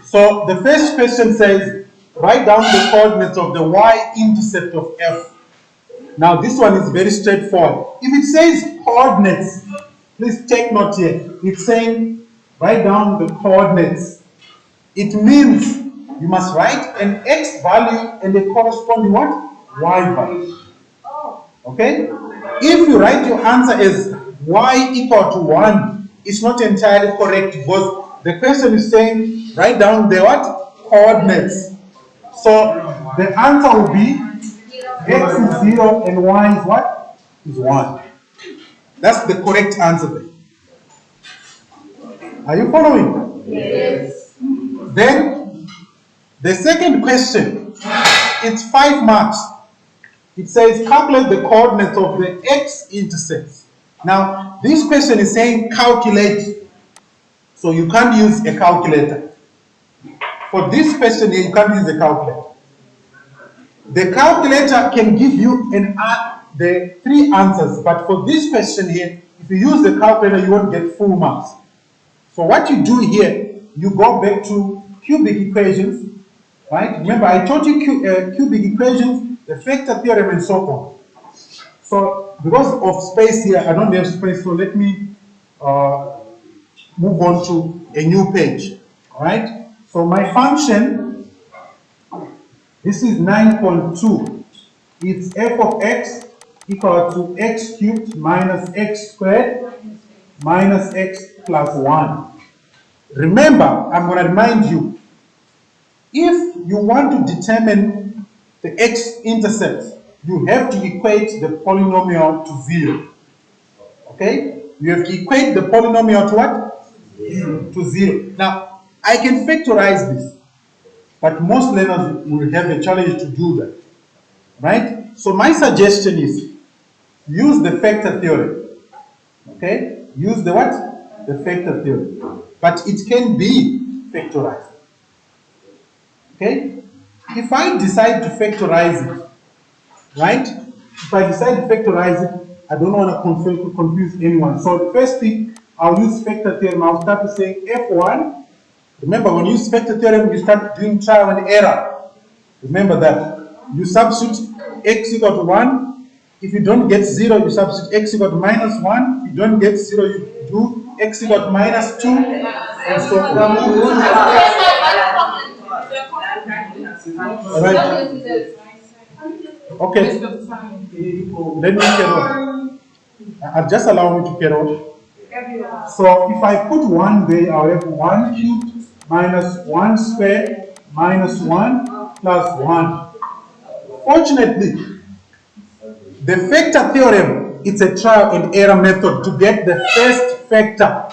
So the first question says, write down the coordinates of the y-intercept of f. Now this one is very straightforward. If it says coordinates, please take note here. It's saying write down the coordinates. It means you must write an x value and a corresponding what? Y value. Okay? If you write your answer as y equal to 1, it's not entirely correct because the question is saying write down the what? Coordinates. So the answer will be x is 0 and y is what? Is 1. That's the correct answer there. Are you following? Yes. Then the second question, it's 5 marks. It says calculate the coordinates of the x-intercepts. Now this question is saying calculate, so you can't use a calculator. For this question here, you can't use a calculator. The calculator can give you the 3 answers, but for this question here, if you use the calculator, you won't get full marks. So what you do here, you go back to cubic equations, right? Remember, I taught you cubic equations, the factor theorem, and so on. So because of space here, I don't have space, so let me move on to a new page. All right? So my function, this is 9.2. It's f of x equal to x cubed minus x squared minus x plus 1. Remember, I'm going to remind you, if you want to determine the x-intercepts, you have to equate the polynomial to 0. Okay? You have to equate the polynomial to what? 0. To 0. Now, I can factorize this, but most learners will have a challenge to do that. Right? So my suggestion is, use the factor theorem. Okay? Use the what? The factor theorem. But it can be factorized. Okay? If I decide to factorize it, right? If I decide to factorize it, I don't want to confuse anyone. So the first thing, I'll use factor theorem. I'll start to say f1. Remember, when you use factor theorem, you start doing trial and error. Remember that. You substitute x equal to 1. If you don't get 0, you substitute x equal to minus 1. If you don't get 0, you do x equal to minus 2. And so on. Alright. Okay. Let me carry on. Just allow me to carry on. So if I put 1 there, I'll have 1 cubed minus 1 squared minus 1 plus 1. Fortunately, the factor theorem, it's a trial and error method to get the first factor.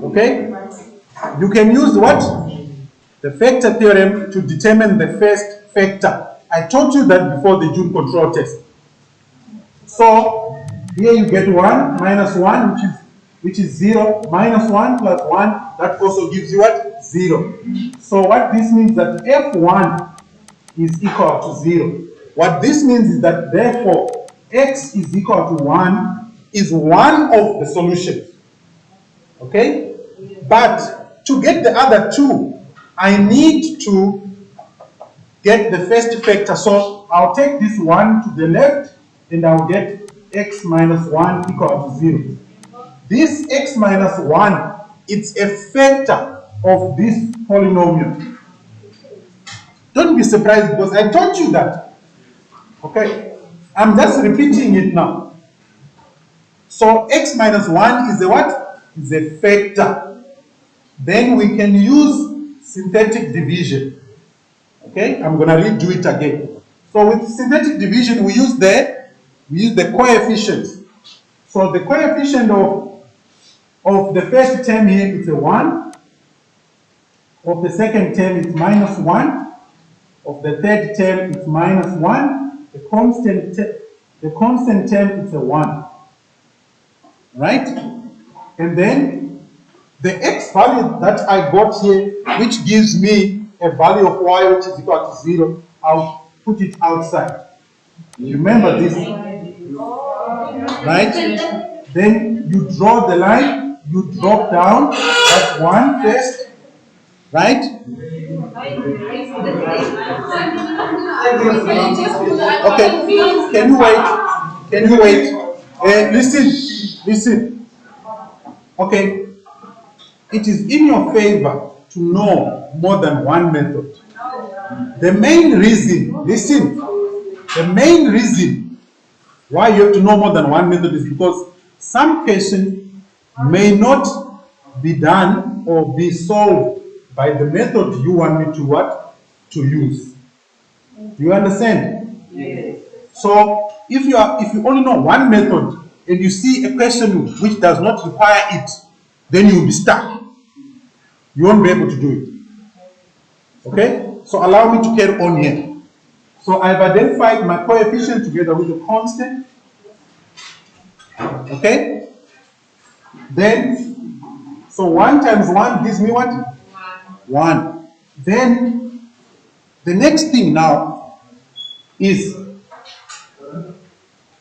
Okay? You can use what? The factor theorem to determine the first factor. I taught you that before the June control test. So here you get 1 minus 1, which is 0, minus 1 plus 1, that also gives you what? 0. So what this means that f1 is equal to 0. What this means is that therefore x is equal to 1 is one of the solutions. Okay? But to get the other 2, I need to get the first factor. So I'll take this 1 to the left and I'll get x minus 1 equal to 0. This x minus 1, it's a factor of this polynomial. Don't be surprised because I taught you that. Okay? I'm just repeating it now. So x minus 1 is a what? Is a factor. Then we can use synthetic division. Okay? I'm going to redo it again. So with synthetic division, we use the coefficients. So the coefficient of the first term here is a 1. Of the second term is minus 1. Of the third term is minus 1. The constant term is a 1. Right? And then the x value that I got here, which gives me a value of y which is equal to 0, I'll put it outside. Remember this. Right? Then you draw the line, you drop down, that 1 first, right? Okay, can you wait? Can you wait? Listen. Okay, it is in your favor to know more than one method. The main reason, listen, the main reason why you have to know more than one method is because some questions may not be done or be solved by the method you want me to what? To use. Do you understand? Yes. So if you only know one method and you see a question which does not require it, then you'll be stuck. You won't be able to do it. Okay? So allow me to carry on here. So I've identified my coefficient together with the constant. Okay? Then, so 1 times 1 gives me what? 1. Then, the next thing now is,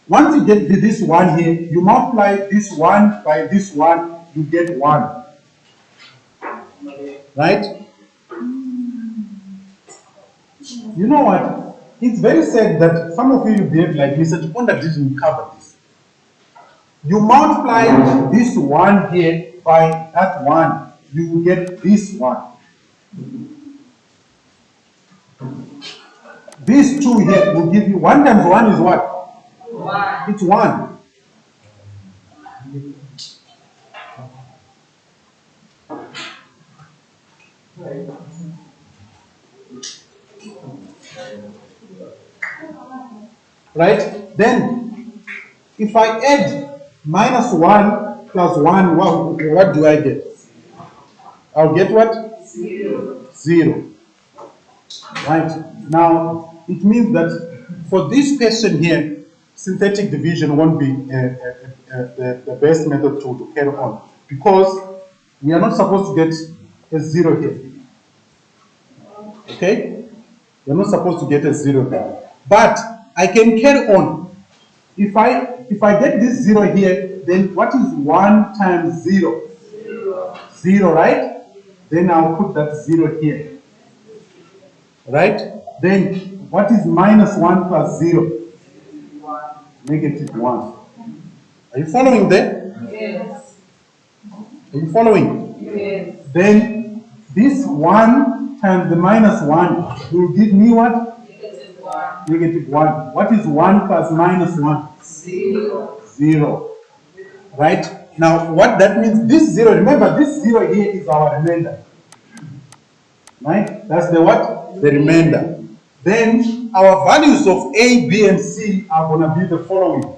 once you get this 1 here, you multiply this 1 by this 1, you get 1. Right? You know what? It's very sad that some of you behave like Mr. Chiponda didn't cover this. You multiply this 1 here by that 1, you will get this 1. These 2 here will give you 1 times 1 is what? 1. It's 1. Right? Then, if I add minus 1 plus 1, what do I get? I'll get what? 0. 0. Right? Now, it means that for this question here, synthetic division won't be the best method to carry on, because we are not supposed to get a 0 here. Okay? We're not supposed to get a 0 there. But I can carry on. If I get this 0 here, then what is 1 times 0? 0. 0, right? Then I'll put that 0 here. Right? Then what is minus 1 plus 0? 1. Negative 1. Are you following there? Yes. Are you following? Yes. Then this 1 times the minus 1 will give me what? Negative 1. Negative 1. What is 1 plus minus 1? 0. 0. Right? Now, what that means, this 0, remember, this 0 here is our remainder. Right? That's the what? The remainder. Then, our values of A, B, and C are going to be the following.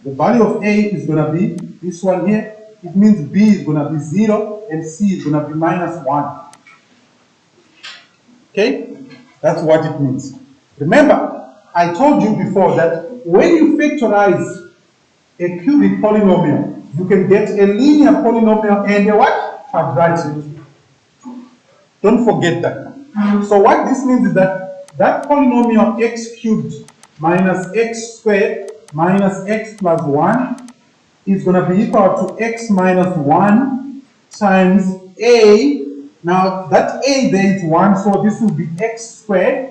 The value of A is going to be this one here. It means B is going to be 0, and C is going to be minus 1. Okay? That's what it means. Remember, I told you before that when you factorize a cubic polynomial, you can get a linear polynomial and a what? Quadratic. Don't forget that. So what this means is that that polynomial x cubed minus x squared minus x plus 1 is going to be equal to x minus 1 times a. Now that a there is 1, so this will be x squared.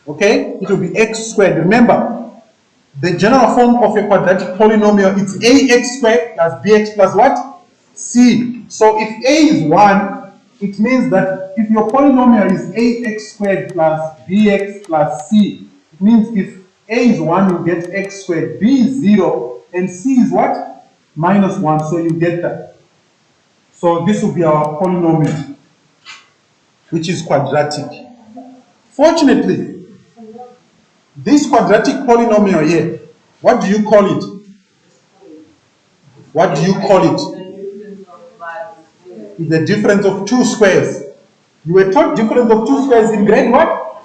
Okay? It will be x squared. Remember, the general form of a quadratic polynomial is ax squared plus bx plus what? C. So if a is 1, it means that if your polynomial is ax squared plus bx plus c, it means if a is 1, you get x squared, b is 0, and c is what? Minus 1, so you get that. So this will be our polynomial, which is quadratic. Fortunately, this quadratic polynomial here, what do you call it? What do you call it? It's the difference of 2 squares. You were taught difference of 2 squares in grade what?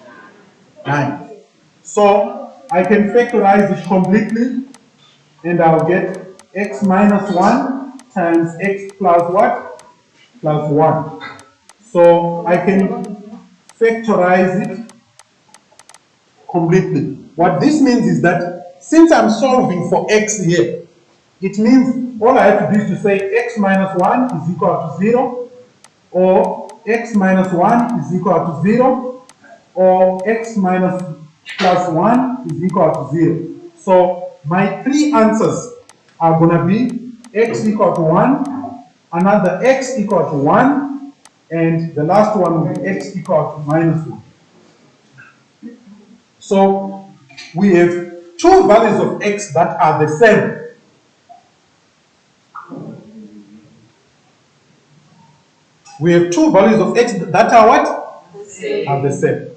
9. So I can factorize it completely, and I'll get x minus 1 times x plus what? Plus 1. So I can factorize it completely. What this means is that since I'm solving for x here, it means all I have to do is to say x minus 1 is equal to 0, or x minus 1 is equal to 0, or x minus plus 1 is equal to 0. So my three answers are going to be x equal to 1, another x equal to 1, and the last one will be x equal to minus 1. So we have two values of x that are the same. We have two values of x that are what? Are the same.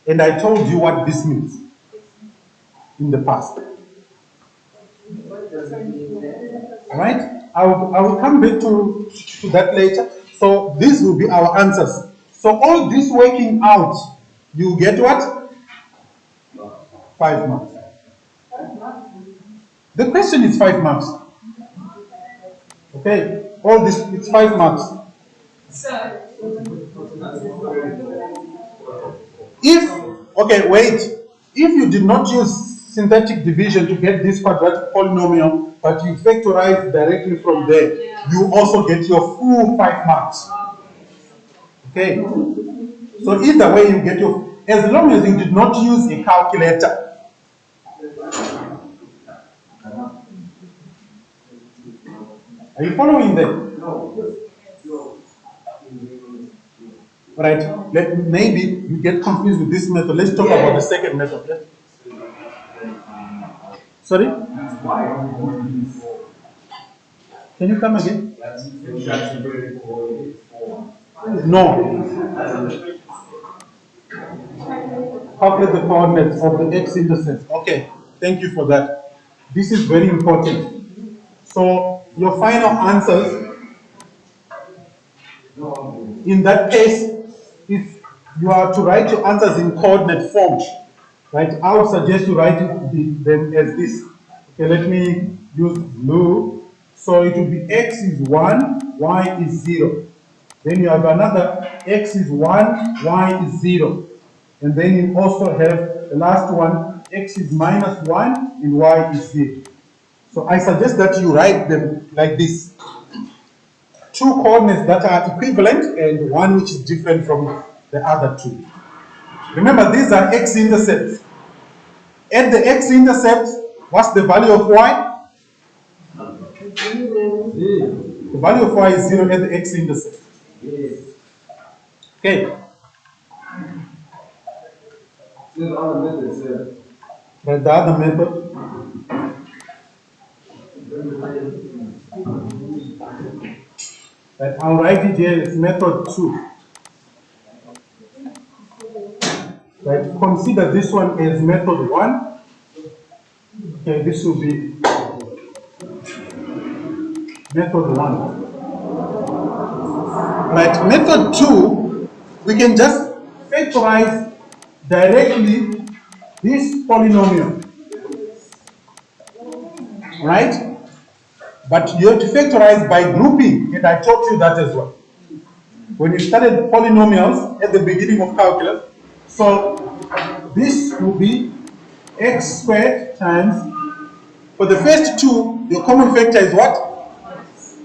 And I told you what this means in the past. Right? I will come back to that later. So these will be our answers. So all this working out, you get what? 5 marks. The question is 5 marks. Okay? All this, it's 5 marks. If, okay, wait. If you did not use synthetic division to get this quadratic polynomial, but you factorize directly from there, you also get your full 5 marks. Okay? So either way you get your, as long as you did not use a calculator. Are you following them? Right. Maybe you get confused with this method. Let's talk about the second method. Yeah? Sorry? Can you come again? No. Calculate the coordinates of the x-intercept. Okay. Thank you for that. This is very important. So your final answers, in that case, if you are to write your answers in coordinate form, right, I would suggest you write them as this. Okay, let me use blue. So it will be x is 1, y is 0. Then you have another x is 1, y is 0. And then you also have the last one, x is minus 1 and y is 0. So I suggest that you write them like this. Two coordinates that are equivalent and one which is different from the other two. Remember, these are x-intercepts. At the x-intercept, what's the value of y? The value of y is 0 at the x-intercept. Okay. But the other method. Right, I'll write it here as method 2. Right, consider this one as method 1. Okay, this will be method 1. Right, method 2, we can just factorize directly this polynomial. Right? But you have to factorize by grouping, and I taught you that as well. When you started polynomials at the beginning of calculus, so this will be x squared times, for the first two, your common factor is what?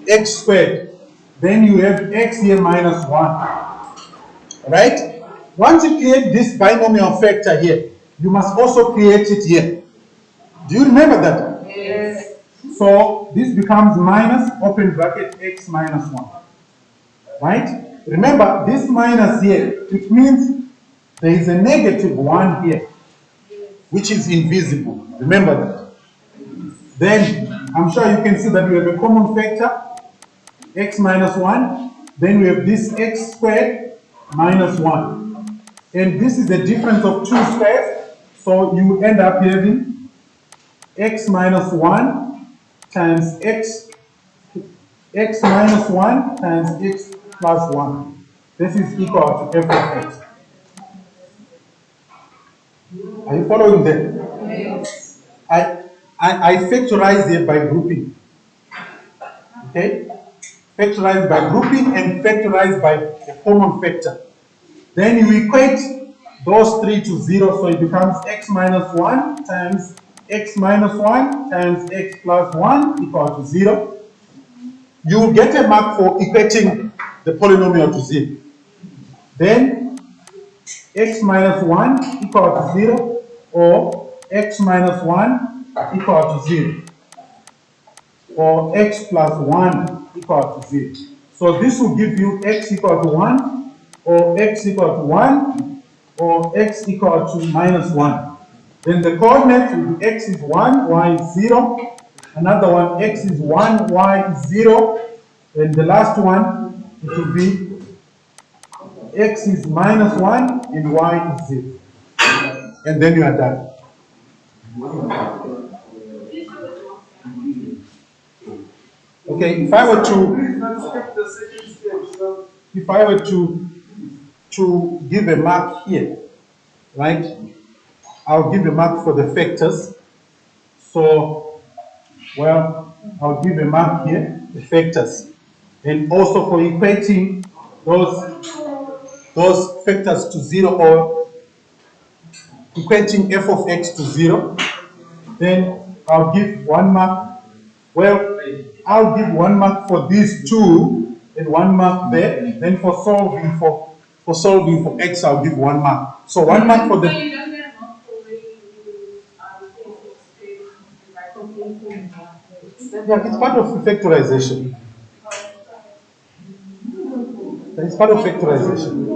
X squared. Then you have x here minus 1. Right? Once you create this binomial factor here, you must also create it here. Do you remember that? Yes. So this becomes minus, open bracket, x minus 1. Right? Remember, this minus here, it means there is a negative 1 here, which is invisible. Remember that. Then, I'm sure you can see that we have a common factor, x minus 1. Then we have this x squared minus 1. And this is the difference of two squares. So you end up having x minus 1 times x minus 1 times x plus 1. This is equal to f of x. Are you following that? Yes. I factorize it by grouping. Okay? Factorize by grouping and factorize by a common factor. Then you equate those three to 0, so it becomes x minus 1 times x minus 1 times x plus 1 equal to 0. you will get a mark for equating the polynomial to 0. Then x minus 1 equal to 0 or x minus 1 equal to 0 or x plus 1 equal to 0. So this will give you x equal to 1 or x equal to 1 or x equal to minus 1. Then the coordinates will be x is 1, y is 0. Another one, x is 1, y is 0. And the last one, it will be x is minus 1 and y is 0. And then you are done. Okay, if I were to give a mark here, right? I'll give a mark for the factors. So, well, I'll give a mark here, the factors. And also for equating those factors to 0 or equating f of x to 0, then I'll give 1 mark. Well, I'll give 1 mark for these two and 1 mark there. Then for solving for x, I'll give 1 mark. So 1 mark for the. Yeah, it's part of factorization. It's part of factorization.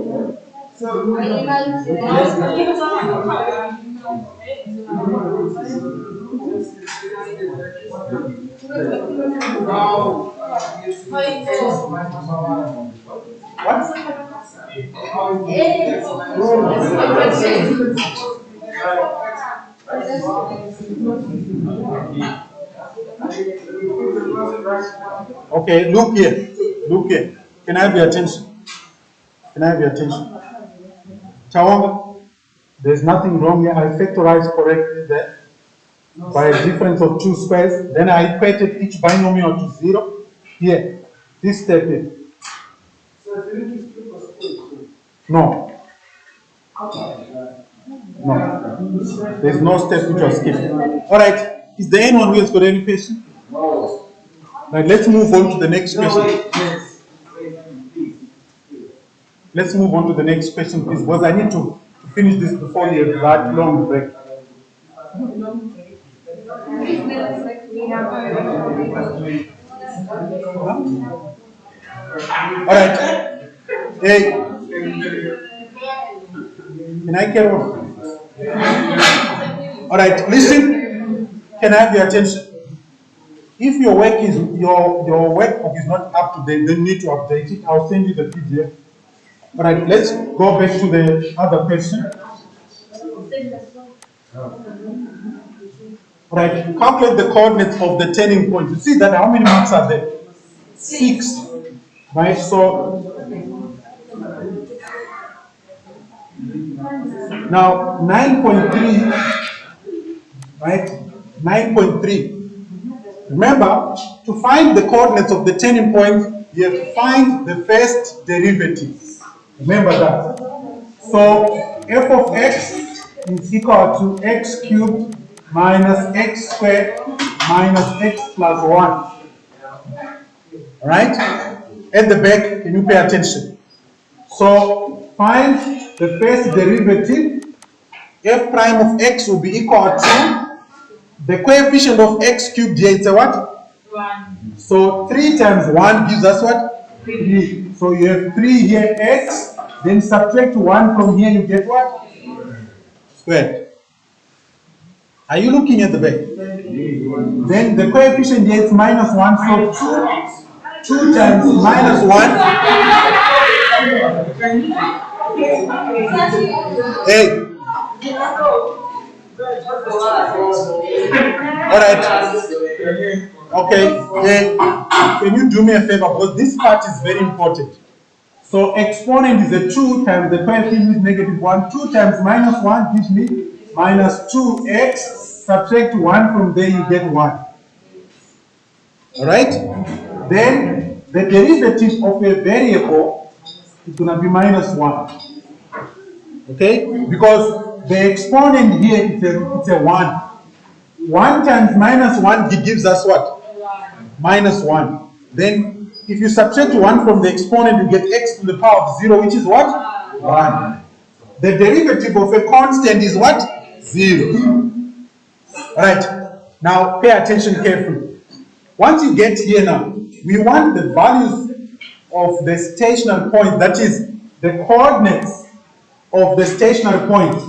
Okay, look here. Look here. Can I have your attention? Can I have your attention? Chawanga, there's nothing wrong here. I factorized correctly there by a difference of 2 squares. Then I equated each binomial to 0. Here, this step here. No. No. There's no step which was skipped. All right. Is there anyone who has got any question? No. Right, let's move on to the next question. Let's move on to the next question, please, because I need to finish this before you have that long break. All right. Hey. Can I carry on? All right, listen. Can I have your attention? If your workbook is not up to date, then you need to update it. I'll send you the PDF. All right, let's go back to the other question. All right, calculate the coordinates of the turning point. You see that how many marks are there? 6. Right, so now 9.3, right? 9.3. Remember, to find the coordinates of the turning point, you have to find the first derivative. Remember that. So f of x is equal to x cubed minus x squared minus x plus 1. All right? At the back, can you pay attention? So find the first derivative. F prime of x will be equal to the coefficient of x cubed here. It's a what? 1. So 3 times 1 gives us what? 3. So you have 3 here, x. Then subtract 1 from here, you get what? Squared. Are you looking at the back? Then the coefficient here is minus 1. So 2 times minus 1. Hey. All right. Okay. Can you do me a favor? Because this part is very important. So exponent is a 2 times the coefficient is negative 1. 2 times minus 1 gives me minus 2x. Subtract 1 from there, you get 1. All right. Then the derivative of a variable is going to be minus 1. Okay? Because the exponent here it's a 1. 1 times minus 1 gives us what? Minus 1. Then if you subtract 1 from the exponent, you get x to the power of 0, which is what? 1. The derivative of a constant is what? 0. Alright, now pay attention carefully. Once you get here now, we want the values of the stationary point, that is, the coordinates of the stationary point.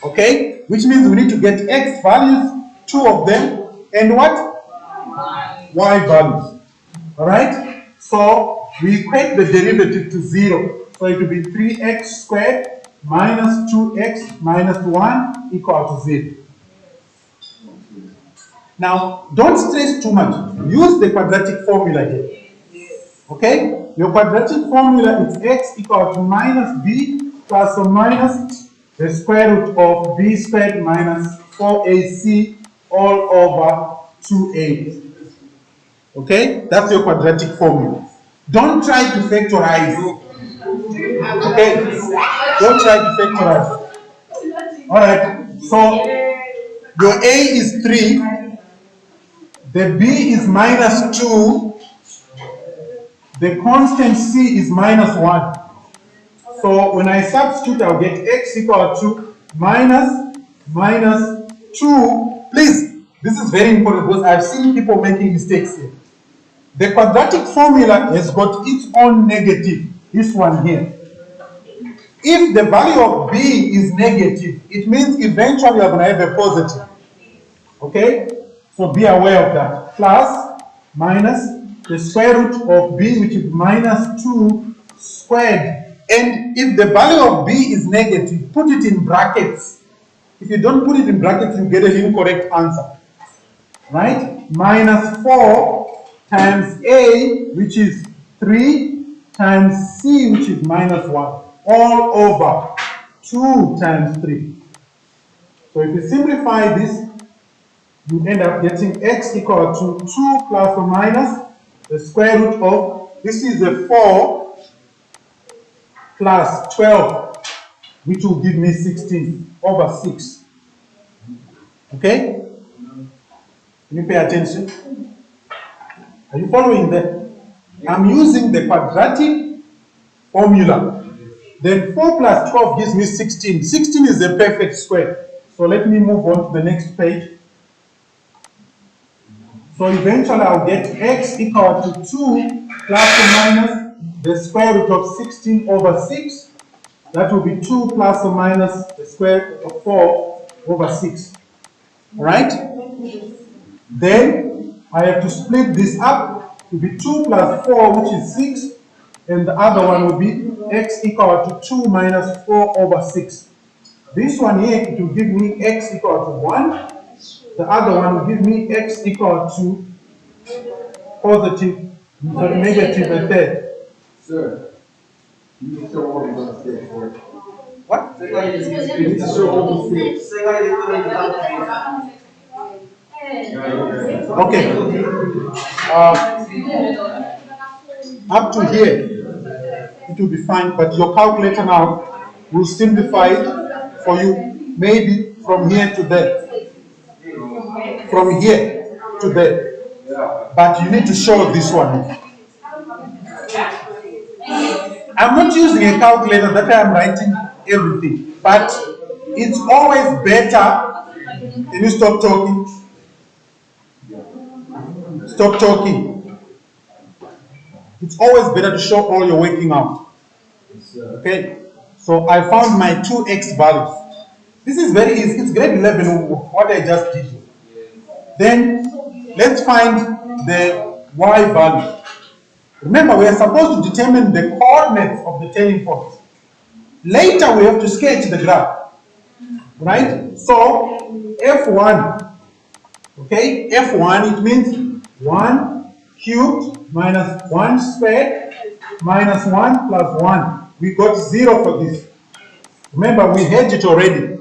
Okay? Which means we need to get x values, 2 of them, and what? Y values. Alright? So we equate the derivative to 0. So it will be 3x squared minus 2x minus 1 equal to 0. Now, don't stress too much. Use the quadratic formula here. Okay? Your quadratic formula is x equal to minus b plus or minus the square root of b squared minus 4ac all over 2a. Okay? That's your quadratic formula. Don't try to factorize. Okay? Don't try to factorize. Alright, so your a is 3. The b is minus 2. The constant c is minus 1. So when I substitute, I'll get x equal to minus 2. Please, this is very important because I've seen people making mistakes here. The quadratic formula has got its own negative, this one here. If the value of b is negative, it means eventually you're going to have a positive. Okay? So be aware of that. Plus, minus the square root of b, which is minus 2 squared. And if the value of b is negative, put it in brackets. If you don't put it in brackets, you get an incorrect answer. Right? Minus 4 times a, which is 3, times c, which is minus 1. All over 2 times 3. So if you simplify this, you end up getting x equal to 2 plus or minus the square root of, this is a 4 plus 12, which will give me 16 over 6. Okay? Can you pay attention? Are you following that? I'm using the quadratic formula. Then 4 plus 12 gives me 16. 16 is a perfect square. So let me move on to the next page. So eventually I'll get x equal to 2 plus or minus the square root of 16 over 6. That will be 2 plus or minus the square root of 4 over 6. Alright? Then I have to split this up to be 2 plus 4, which is 6. And the other one will be x equal to 2 minus 4 over 6. This one here, it will give me x equal to 1. The other one will give me x equal to positive, negative a third. Sir, you need to show what we're going to say for it. What? You need to show what we say. Okay. Up to here, it will be fine, but your calculator now will simplify it for you, maybe from here to there. From here to there. But you need to show this one. I'm not using a calculator, that I'm writing everything. But it's always better. Can you stop talking? Stop talking. It's always better to show all your working out. Okay? So I found my 2x values. This is very easy. It's grade 11, what I just did. Then let's find the y value. Remember, we are supposed to determine the coordinates of the turning points. Later, we have to sketch the graph. Right? So, f1. Okay? f1, it means 1 cubed minus 1 squared minus 1 plus 1. We got 0 for this. Remember, we had it already.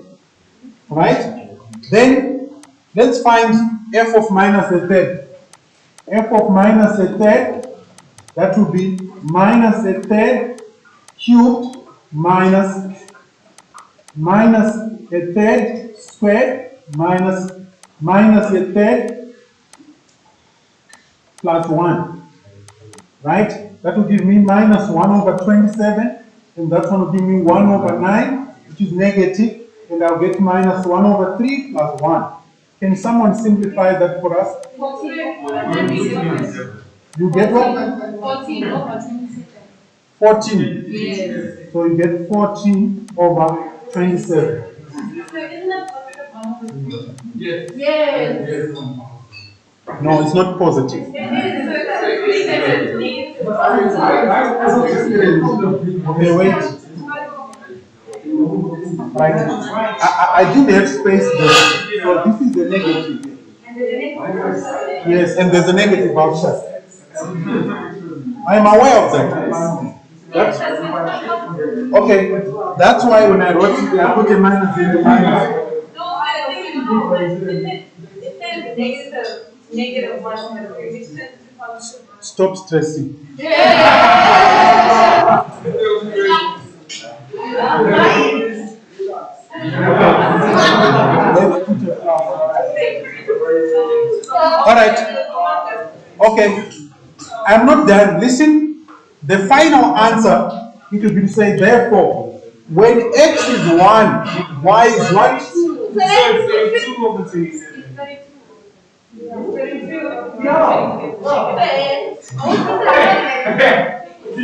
Right? Then, let's find f of minus a third. F of minus a third, that will be minus a third cubed minus a third squared minus a third plus 1. right? That will give me minus 1 over 27, and that one will give me 1 over 9, which is negative, and I'll get minus 1 over 3 plus 1. Can someone simplify that for us? 14 over 27. You get what? 14 over 27. 14. Yes. So you get 14 over 27. So isn't that positive? Yes. Yes. No, it's not positive. Okay, wait. Right. I didn't have space there. So this is the negative. Yes, and there's a negative outside. I am aware of that. Okay, that's why when I wrote it, I put a minus in the minus. No, I think no. It says negative 1 over 3, which is function. Stop stressing. All right. Okay. I'm not done. Listen. The final answer, it will be to say, therefore, when x is 1, y is what? 32 over 3.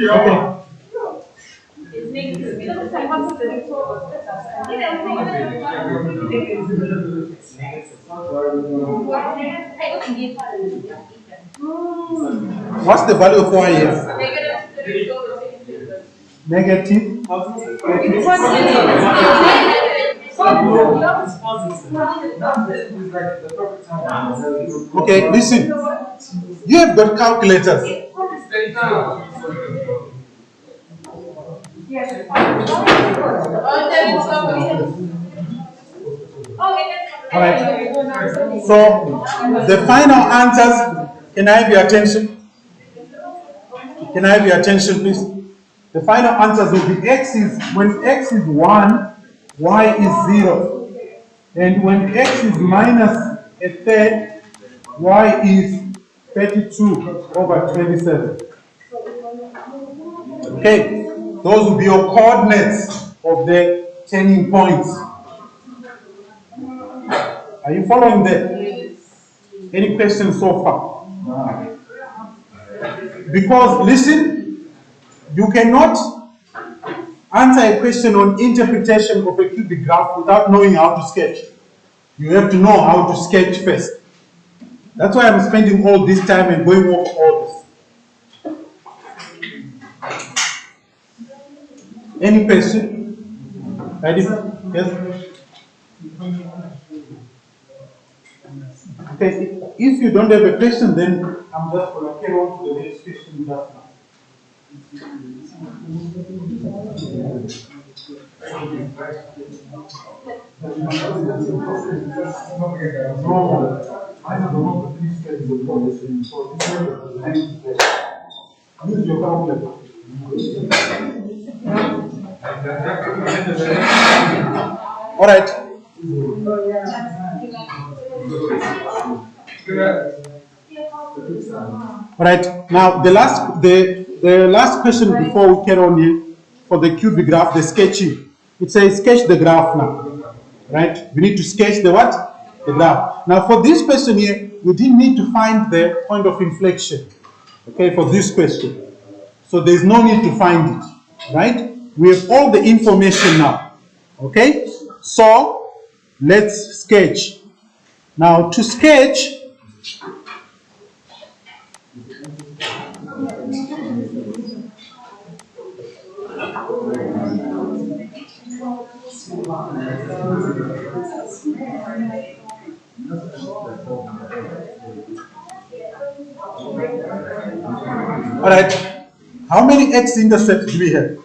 Okay. It's negative. What's the value of y here? Negative 32 over 26. Negative. Okay, listen. You have got calculators. Alright. So the final answers, can I have your attention? Can I have your attention, please? The final answers will be x is, when x is 1, y is 0. And when x is minus a third, y is 32 over 27. Okay, those will be your coordinates of the turning points. Are you following that? Any questions so far? Because listen, you cannot answer a question on interpretation of a cubic graph without knowing how to sketch. You have to know how to sketch first. That's why I'm spending all this time and going over all this. Any question? Ready? Yes? Okay, if you don't have a question, then I'm just going to carry on to the next question just now. No, I don't know, please get the policy. So use your calculator. All right. All right. Now the last question before we carry on here for the cubic graph, the sketching. It says sketch the graph now. Right? We need to sketch the what? The graph. Now for this question here, we didn't need to find the point of inflection. Okay, for this question. So there's no need to find it. Right? We have all the information now. Okay? So let's sketch. Now to sketch, all right, how many x-intercepts do we have?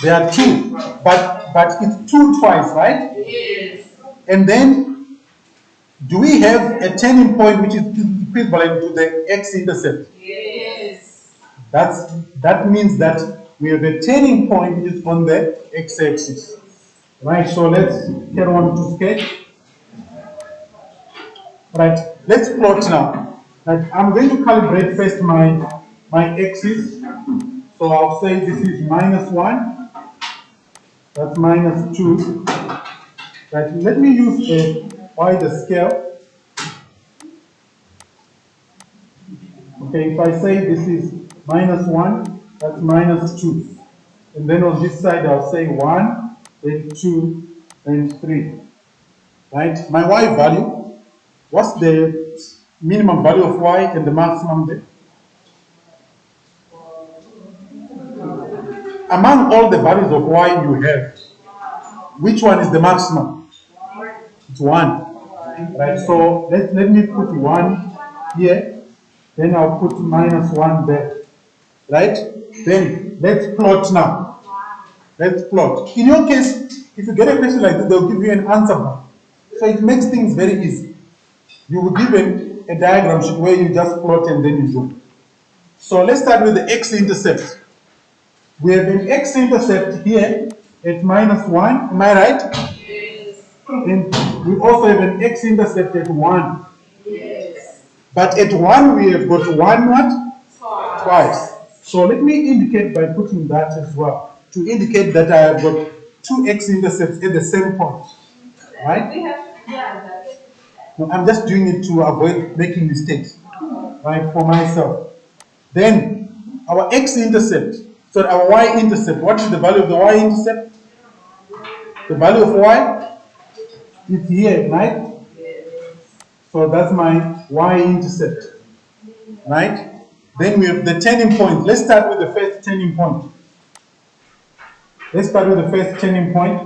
There are 2, but it's 2 twice, right? Yes. And then, do we have a turning point which is equivalent to the x-intercept? Yes. That means that we have a turning point which is on the x-axis. Right, so let's get on to sketch. Right, let's plot now. Right, I'm going to calibrate first my axis. So I'll say this is -1, that's -2. Right, let me use a wider scale. Okay, if I say this is -1, that's -2. And then on this side I'll say 1, then 2, then 3. Right, my y value, what's the minimum value of y and the maximum there? Among all the values of y you have, which one is the maximum? It's 1. Right, so let me put 1 here, then I'll put -1 there. Right? Then let's plot now. Let's plot. In your case, if you get a question like this, they'll give you an answer bar. So it makes things very easy. You will give a diagram sheet where you just plot and then you do. So let's start with the x-intercept. We have an x-intercept here at -1, am I right? Yes. And we also have an x-intercept at 1. Yes. But at 1 we have got 1 what? Twice. So let me indicate by putting that as well, to indicate that I have got 2 x-intercepts at the same point. Right? We have, yeah, No, I'm just doing it to avoid making mistakes. Right, for myself. Then our x-intercept, so our y-intercept, what is the value of the y-intercept? The value of y is here, right? So that's my y-intercept, right? Then we have the turning point. Let's start with the first turning point. Let's start with the first turning point.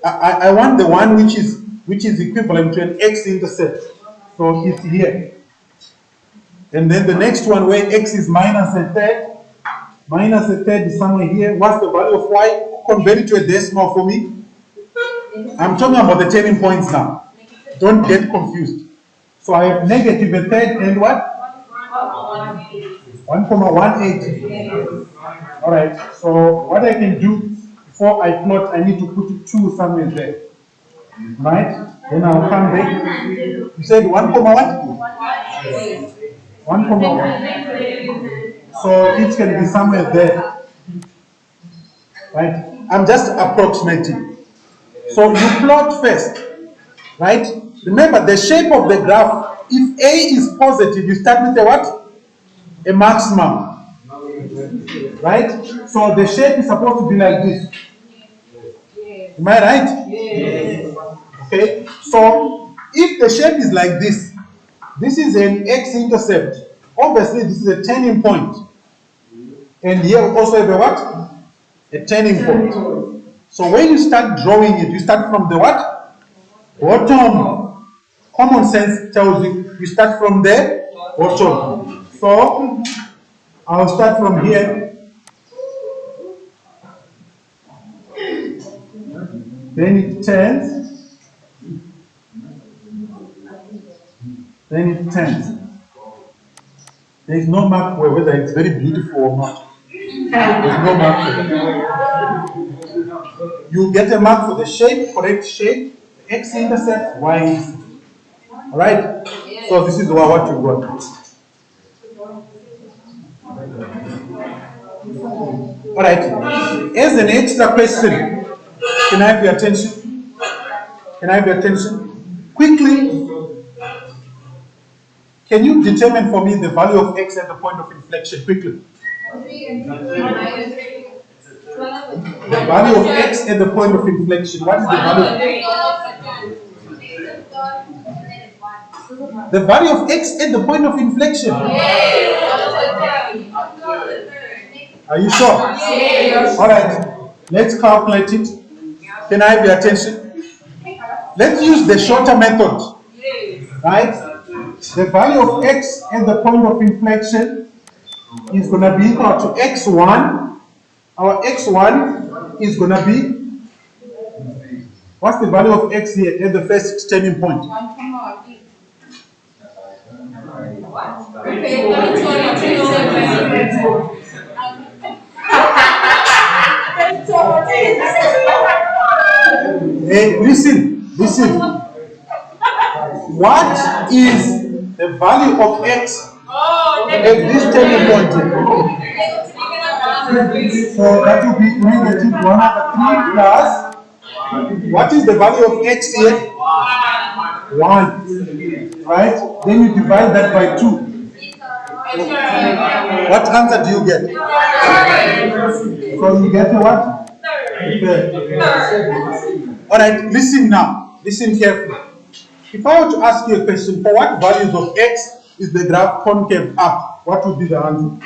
I want the one which is equivalent to an x-intercept. So it's here. And then the next one where x is -1/3. -1/3 is somewhere here. What's the value of y? Convert it to a decimal for me. I'm talking about the turning points now. Don't get confused. So I have -1/3 and what? 1,180. All right. So what I can do before I plot, I need to put 2 somewhere there. Right? Then I'll come back. You said 1, what? 1,1. So it can be somewhere there. Right? I'm just approximating. So you plot first. Right? Remember the shape of the graph. If A is positive, you start with a what? A maximum. Right? So the shape is supposed to be like this. Am I right? Yes. Okay. So if the shape is like this is an x-intercept. Obviously, this is a turning point. And here we also have a what? A turning point. So when you start drawing it, you start from the what? Bottom. Common sense tells you you start from the bottom. So I'll start from here. Then it turns. Then it turns. There is no mark for whether it's very beautiful or not. There's no mark for it. You get a mark for the shape, correct shape, x-intercept, y-intercept. Alright? So this is what you got. Alright. As an extra question, can I have your attention? Can I have your attention? Quickly, can you determine for me the value of x at the point of inflection? Quickly. The value of x at the point of inflection. What is the value? The value of x at the point of inflection. Are you sure? Yes. Alright. Let's calculate it. Can I have your attention? Let's use the shorter method. Right? The value of x at the point of inflection is going to be equal to x1. Our x1 is going to be, what's the value of x here at the first turning point? Hey, listen. what is the value of x at this turning point here? So that will be negative 1/3 plus, what is the value of x here? 1. Right? Then you divide that by 2. What answer do you get? So you get what? Third. Alright, listen now. Listen carefully. If I were to ask you a question, for what values of x is the graph concave up? What would be the answer?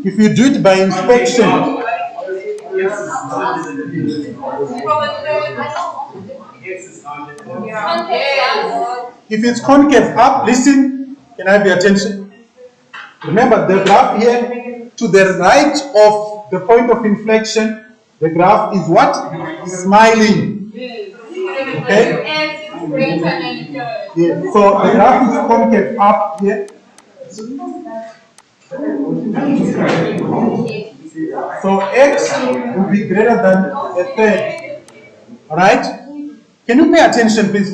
If you do it by inspection, if it's concave up, listen, can I have your attention? Remember the graph here, to the right of the point of inflection, the graph is what? Smiling. Okay? Yeah. So the graph is concave up here. So x will be greater than a third. Alright? Can you pay attention, please?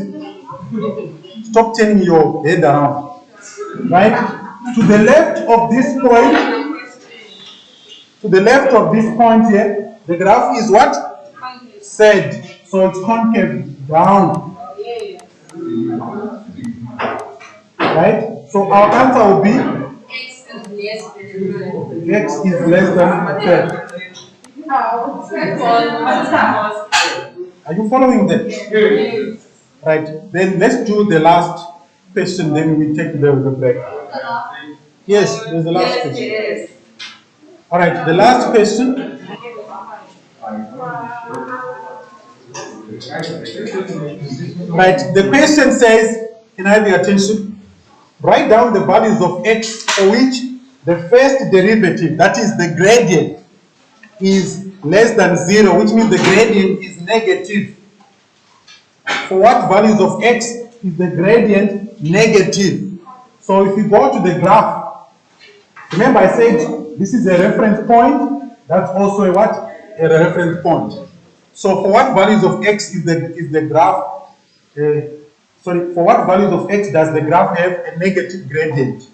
Stop turning your head around. Right? To the left of this point, here, the graph is what? Said. So it's concave down. Right? So our answer will be x is less than a third. Are you following that? Right. Then let's do the last question, then we take the break. Yes, there's the last question. Alright, the last question. Right, the question says, can I have your attention? Write down the values of x for which the first derivative, that is the gradient, is less than 0, which means the gradient is negative. For what values of x is the gradient negative? So if you go to the graph, remember I said this is a reference point, that's also a what? A reference point. So for what values of x is the graph, for what values of x does the graph have a negative gradient?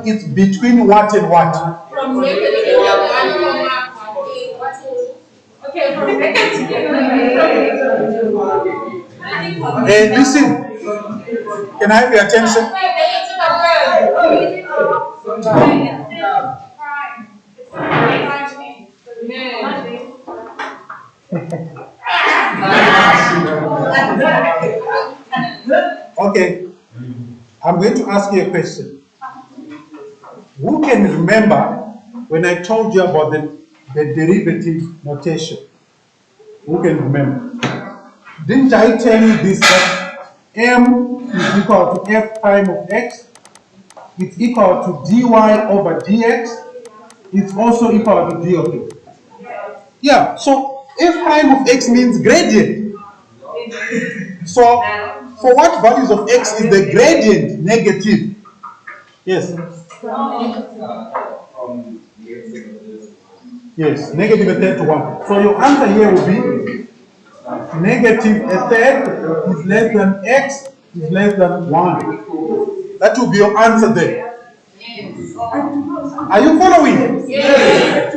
It's between what and what? From negative to okay, from negative to Listen, can I have your attention? Okay, I'm going to ask you a question. Who can remember when I told you about the derivative notation? Who can remember? Didn't I tell you this, that m is equal to f prime of x? It's equal to dy over dx. It's also equal to d of x. Yeah, so f prime of x means gradient. So for what values of x is the gradient negative? Yes. Yes, negative a third to 1. So your answer here will be negative a third is less than x is less than 1. That will be your answer there. Are you following? yes.